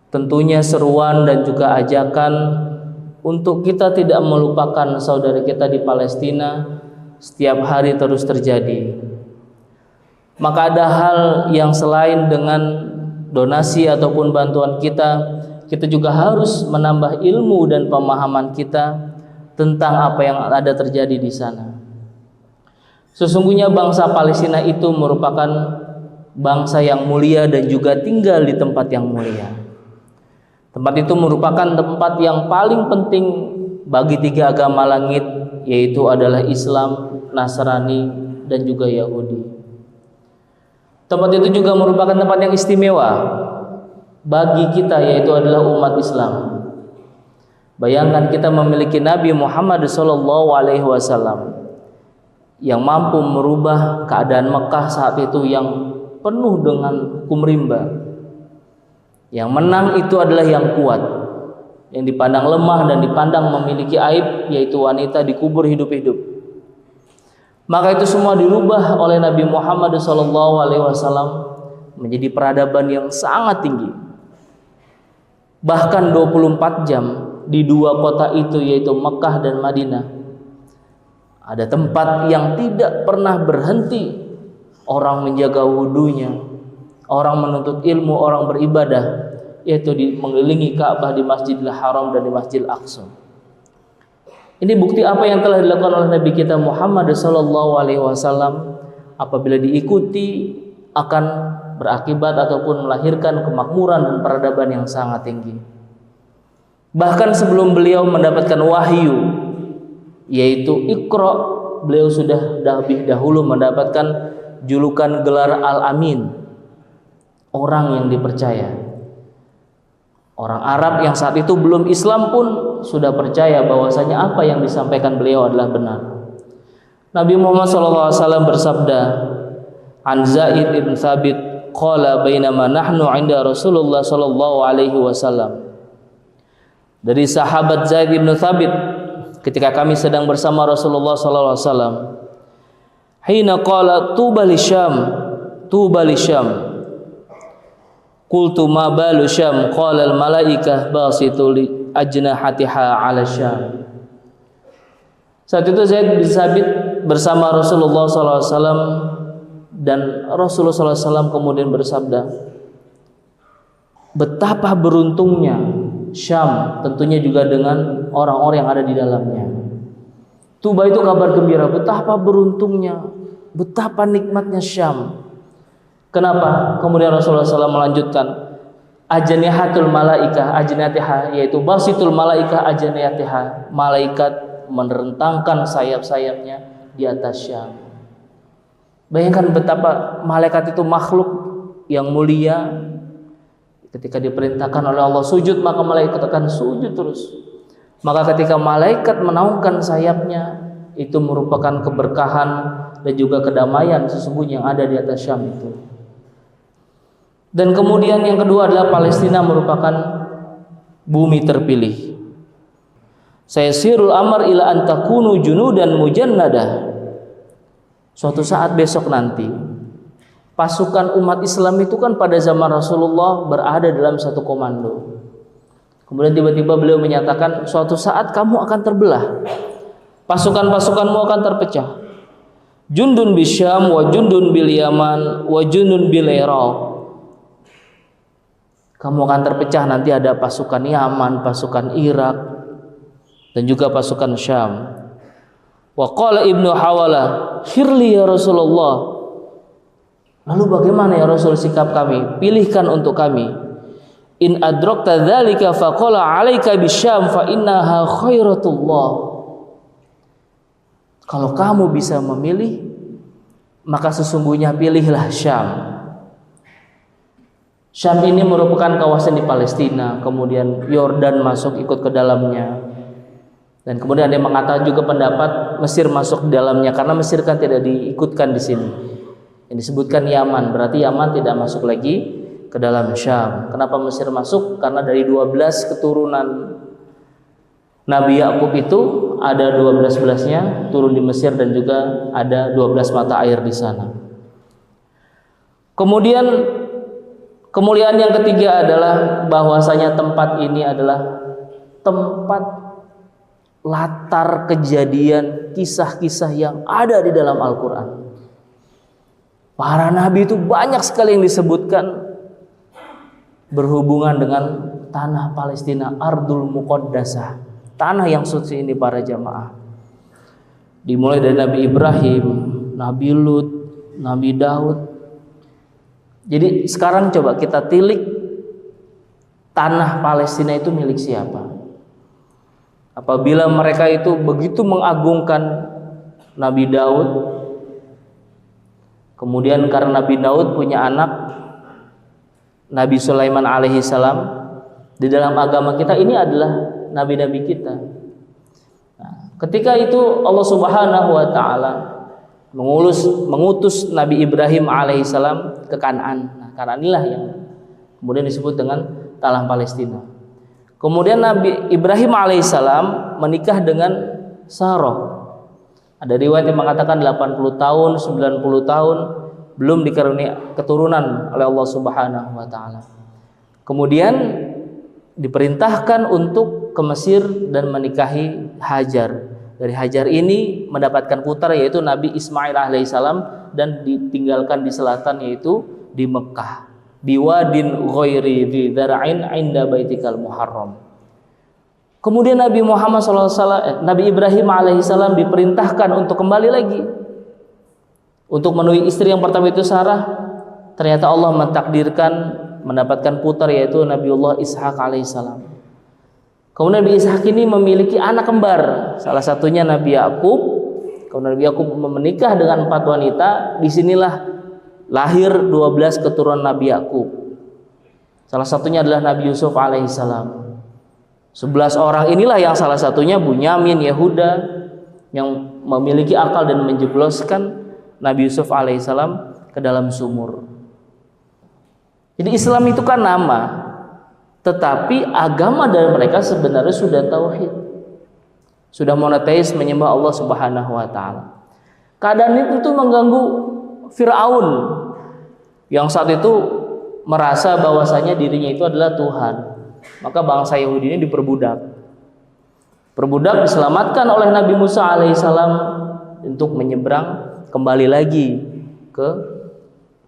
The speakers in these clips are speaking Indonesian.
tentunya seruan dan juga ajakan untuk kita tidak melupakan saudara kita di Palestina setiap hari terus terjadi. Maka ada hal yang selain dengan donasi ataupun bantuan kita juga harus menambah ilmu dan pemahaman kita tentang apa yang ada terjadi di sana. Sesungguhnya bangsa Palestina itu merupakan bangsa yang mulia dan juga tinggal di tempat yang mulia. Tempat itu merupakan tempat yang paling penting bagi tiga agama langit, yaitu adalah Islam, Nasrani, dan juga Yahudi. Tempat itu juga merupakan tempat yang istimewa bagi kita, yaitu adalah umat Islam. Bayangkan kita memiliki Nabi Muhammad SAW yang mampu merubah keadaan Mekah saat itu yang penuh dengan hukum rimba. Yang menang itu adalah yang kuat, yang dipandang lemah dan dipandang memiliki aib, yaitu wanita dikubur hidup-hidup. Maka itu semua dirubah oleh Nabi Muhammad SAW menjadi peradaban yang sangat tinggi. Bahkan 24 jam di dua kota itu, yaitu Mekah dan Madinah, ada tempat yang tidak pernah berhenti orang menjaga wudunya, orang menuntut ilmu, orang beribadah, yaitu mengelilingi Ka'bah di Masjidil Haram dan di Masjidil Aqsa. Ini bukti apa yang telah dilakukan oleh Nabi kita Muhammad SAW. Apabila diikuti akan berakibat ataupun melahirkan kemakmuran dan peradaban yang sangat tinggi. Bahkan sebelum beliau mendapatkan wahyu, yaitu Iqra, beliau sudah lebih dahulu mendapatkan julukan gelar Al-Amin, orang yang dipercaya. Orang Arab yang saat itu belum Islam pun sudah percaya bahwasanya apa yang disampaikan beliau adalah benar. Nabi Muhammad SAW bersabda, "An Zaid ibn Thabit qala bainama nahnu 'inda Rasulullah sallallahu alaihi wasallam." Dari sahabat Zaid ibn Thabit, ketika kami sedang bersama Rasulullah sallallahu alaihi wasallam, hina qala tuba li Syam, qultu ma balu Syam, qala al malaikah basitu li ajnahatiha ala Syam. Saat itu Zaid bin Thabit bersama Rasulullah SAW, dan Rasulullah SAW kemudian bersabda, betapa beruntungnya Syam, tentunya juga dengan orang-orang yang ada di dalamnya. Tuba itu kabar gembira, betapa beruntungnya, betapa nikmatnya Syam. Kenapa? Kemudian Rasulullah SAW melanjutkan, ajnihatul malaikah ajnihatiha, yaitu basitul malaikah ajnihatiha, malaikat merentangkan sayap-sayapnya di atas Syam. Bayangkan betapa malaikat itu makhluk yang mulia. Ketika diperintahkan oleh Allah sujud, maka malaikat akan sujud terus. Maka ketika malaikat menaungkan sayapnya, itu merupakan keberkahan dan juga kedamaian sesungguhnya yang ada di atas Syam itu. Dan kemudian yang kedua adalah Palestina merupakan bumi terpilih. Sayasirul amr ila an takunu junudan mujannadah. Suatu saat besok nanti, pasukan umat Islam itu kan pada zaman Rasulullah berada dalam satu komando. Kemudian tiba-tiba beliau menyatakan, suatu saat kamu akan terbelah, pasukan-pasukanmu akan terpecah. Jundun bisyam wa jundun bil yaman wa jundun bil iraq. Kamu akan terpecah, nanti ada pasukan Yaman, pasukan Irak, dan juga pasukan Syam. Wa qala Ibnu Hawalah, "Khirli ya Rasulullah." Lalu bagaimana ya Rasul sikap kami? Pilihkan untuk kami. In adrakta dzalika faqala 'alaika bisyam fa innaha khairatullah. Kalau kamu bisa memilih, maka sesungguhnya pilihlah Syam. Syam ini merupakan kawasan di Palestina, kemudian Yordan masuk ikut ke dalamnya. Dan kemudian ada yang mengatakan juga pendapat Mesir masuk di dalamnya, karena Mesir kan tidak diikutkan di sini. Yang disebutkan Yaman, berarti Yaman tidak masuk lagi ke dalam Syam. Kenapa Mesir masuk? Karena dari 12 keturunan Nabi Yakub itu ada 12-belasnya turun di Mesir, dan juga ada 12 mata air di sana. Kemudian Kemuliaan yang ketiga adalah bahwasanya tempat ini adalah tempat latar kejadian kisah-kisah yang ada di dalam Al-Quran. Para nabi itu banyak sekali yang disebutkan berhubungan dengan tanah Palestina, Ardul Muqaddasah, tanah yang suci ini para jamaah. Dimulai dari Nabi Ibrahim, Nabi Lut, Nabi Daud. Jadi sekarang coba kita tilik, tanah Palestina itu milik siapa? Apabila mereka itu begitu mengagungkan Nabi Daud, kemudian karena Nabi Daud punya anak Nabi Sulaiman alaihi salam, di dalam agama kita ini adalah nabi-nabi kita. Nah, ketika itu Allah Subhanahu wa taala mengutus Nabi Ibrahim alaihissalam ke Kanaan. Nah, Kanaan inilah yang kemudian disebut dengan tanah Palestina. Kemudian Nabi Ibrahim alaihissalam menikah dengan Sarah. Ada riwayat yang mengatakan 80 tahun, 90 tahun belum dikaruniai keturunan oleh Allah Subhanahu wa taala. Kemudian diperintahkan untuk ke Mesir dan menikahi Hajar. Dari Hajar ini mendapatkan putra yaitu Nabi Ismail alaihissalam, dan ditinggalkan di selatan yaitu di Mekah, biwadin ghairi dzi dzar'in 'inda baitikal muharram. Kemudian Nabi Muhammad SAW, Nabi Ibrahim alaihissalam diperintahkan untuk kembali lagi untuk menemui istri yang pertama itu Sarah. Ternyata Allah mentakdirkan mendapatkan putra yaitu Nabiullah Ishak alaihissalam. Kemudian Nabi Ishak ini memiliki anak kembar, salah satunya Nabi Yakub. Kemudian Nabi Yakub menikah dengan 4 wanita. Disinilah lahir 12 keturunan Nabi Yakub. Salah satunya adalah Nabi Yusuf alaihissalam. 11 orang inilah yang salah satunya Bunyamin, Yehuda, yang memiliki akal dan menjebloskan Nabi Yusuf alaihissalam ke dalam sumur. Jadi Islam itu kan nama, tetapi agama dari mereka sebenarnya sudah tauhid, sudah monoteis, menyembah Allah Subhanahu wa taala. Keadaan itu mengganggu Firaun yang saat itu merasa bahwasanya dirinya itu adalah Tuhan. Maka bangsa Yahudi ini diperbudak. Perbudak diselamatkan oleh Nabi Musa alaihissalam untuk menyeberang kembali lagi ke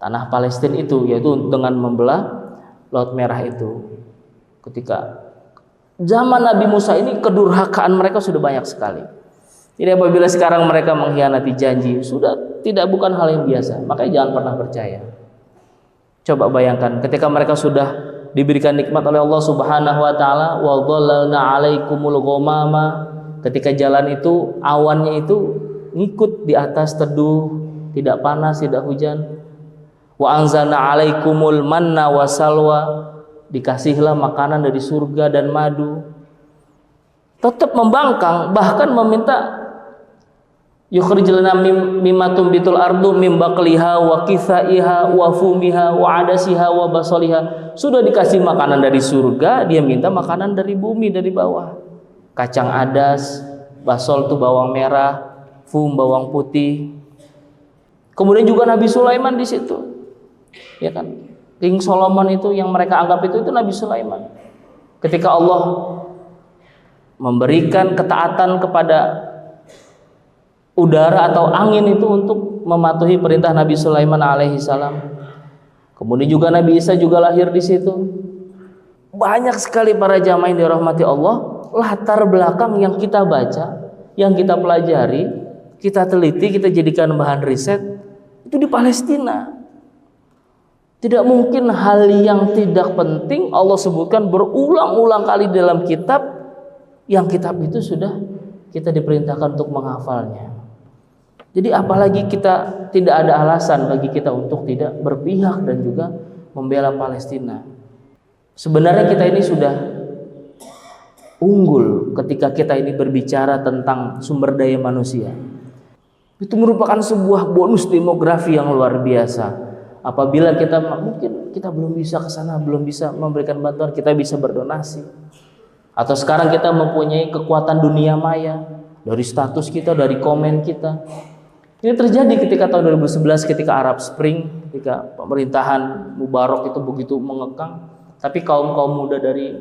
tanah Palestina itu, yaitu dengan membelah Laut Merah itu. Ketika zaman Nabi Musa ini kedurhakaan mereka sudah banyak sekali. Jadi apabila sekarang mereka mengkhianati janji, sudah bukan hal yang biasa. Makanya jangan pernah percaya. Coba bayangkan ketika mereka sudah diberikan nikmat oleh Allah Subhanahu wa taala, wa dhallalna 'alaikumul ghamama, ketika jalan itu awannya itu ngikut di atas, teduh, tidak panas, tidak hujan. Wa anzalna 'alaikumul manna wasalwa, dikasihlah makanan dari surga dan madu. Tetap membangkang, bahkan meminta yukhrijul lana mimma tumbitul ardu mim baqliha wa kithaiha wa fumiha wa adasiha wa basaliha. Sudah dikasih makanan dari surga, dia minta makanan dari bumi, dari bawah. Kacang adas, basol itu bawang merah, fum bawang putih. Kemudian juga Nabi Sulaiman di situ. Ya kan? King Solomon itu yang mereka anggap itu Nabi Sulaiman. Ketika Allah memberikan ketaatan kepada udara atau angin itu untuk mematuhi perintah Nabi Sulaiman alaihissalam. Kemudian juga Nabi Isa juga lahir di situ. Banyak sekali para jamaah yang dirahmati Allah, latar belakang yang kita baca, yang kita pelajari, kita teliti, kita jadikan bahan riset itu di Palestina. Tidak mungkin hal yang tidak penting Allah sebutkan berulang-ulang kali dalam kitab, yang kitab itu sudah kita diperintahkan untuk menghafalnya. Jadi apalagi kita tidak ada alasan bagi kita untuk tidak berpihak dan juga membela Palestina. Sebenarnya kita ini sudah unggul ketika kita ini berbicara tentang sumber daya manusia. Itu merupakan sebuah bonus demografi yang luar biasa. Apabila kita mungkin kita belum bisa ke sana, belum bisa memberikan bantuan, kita bisa berdonasi. Atau sekarang kita mempunyai kekuatan dunia maya dari status kita, dari komen kita. Ini terjadi ketika tahun 2011 ketika Arab Spring ketika pemerintahan Mubarak itu begitu mengekang, tapi kaum-kaum muda dari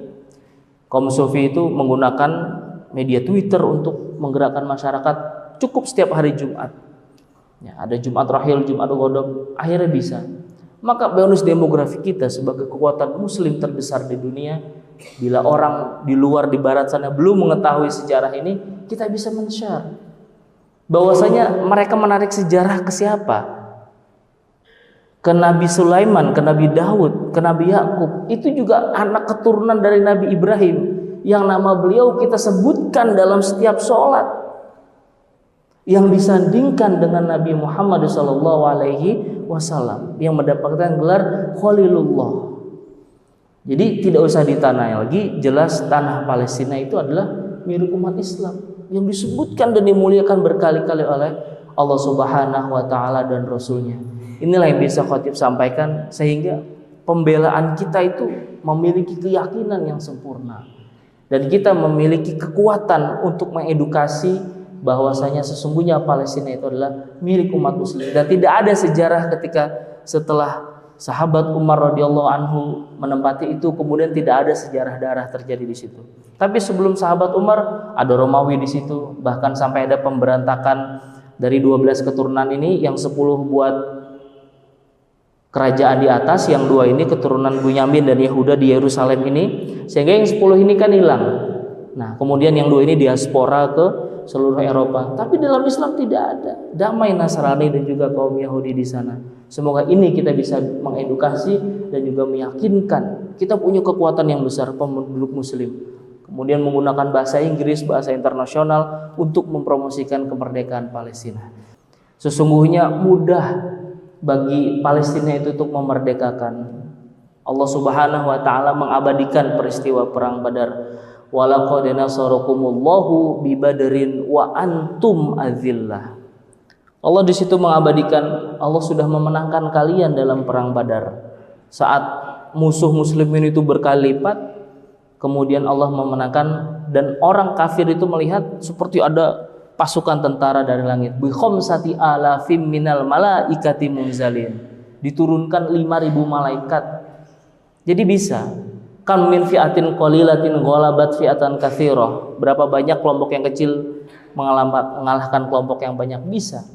kaum Sufi itu menggunakan media Twitter untuk menggerakkan masyarakat. Cukup setiap hari Jumat, ya, ada Jumat Rahil, Jumat Ghodom, akhirnya bisa. Maka bonus demografi kita sebagai kekuatan muslim terbesar di dunia, bila orang di luar, di barat sana belum mengetahui sejarah ini, kita bisa men-share bahwasanya mereka menarik sejarah ke siapa? Ke Nabi Sulaiman, ke Nabi Daud, ke Nabi Yakub. Itu juga anak keturunan dari Nabi Ibrahim yang nama beliau kita sebutkan dalam setiap sholat, yang disandingkan dengan Nabi Muhammad SAW yang mendapatkan gelar Khalilullah. Jadi tidak usah ditanya lagi, jelas tanah Palestina itu adalah milik umat Islam yang disebutkan dan dimuliakan berkali-kali oleh Allah Subhanahu wa taala dan Rasulnya. Inilah yang bisa khatib sampaikan, sehingga pembelaan kita itu memiliki keyakinan yang sempurna dan kita memiliki kekuatan untuk mengedukasi bahwasanya sesungguhnya Palestina itu adalah milik umat muslim, dan tidak ada sejarah ketika setelah sahabat Umar radhiyallahu anhu menempati itu kemudian tidak ada sejarah darah terjadi di situ. Tapi sebelum sahabat Umar ada Romawi di situ, bahkan sampai ada pemberontakan dari 12 keturunan ini, yang 10 buat kerajaan di atas, yang 2 ini keturunan Bunyamin dan Yehuda di Yerusalem ini, sehingga yang 10 ini kan hilang. Nah, kemudian yang 2 ini diaspora ke seluruh Eropa. Tapi dalam Islam tidak ada damai Nasrani dan juga kaum Yahudi di sana. Semoga ini kita bisa mengedukasi dan juga meyakinkan kita punya kekuatan yang besar penduduk muslim. Kemudian menggunakan bahasa Inggris, bahasa internasional untuk mempromosikan kemerdekaan Palestina. Sesungguhnya mudah bagi Palestina itu untuk memerdekakan. Allah Subhanahu wa taala mengabadikan peristiwa perang Badar. Walaqad nasarakumullahu bi Badrin wa antum azillah. Allah di situ mengabadikan, Allah sudah memenangkan kalian dalam perang Badar. Saat musuh muslimin itu berkali lipat, kemudian Allah memenangkan, dan orang kafir itu melihat seperti ada pasukan tentara dari langit. Bi khamsati alafim minal malaikati munzalin. Diturunkan 5.000 malaikat. Jadi bisa. Kam min fi'atin qalilatin ghalabat fi'atan katsirah. Berapa banyak kelompok yang kecil mengalahkan kelompok yang banyak? Bisa.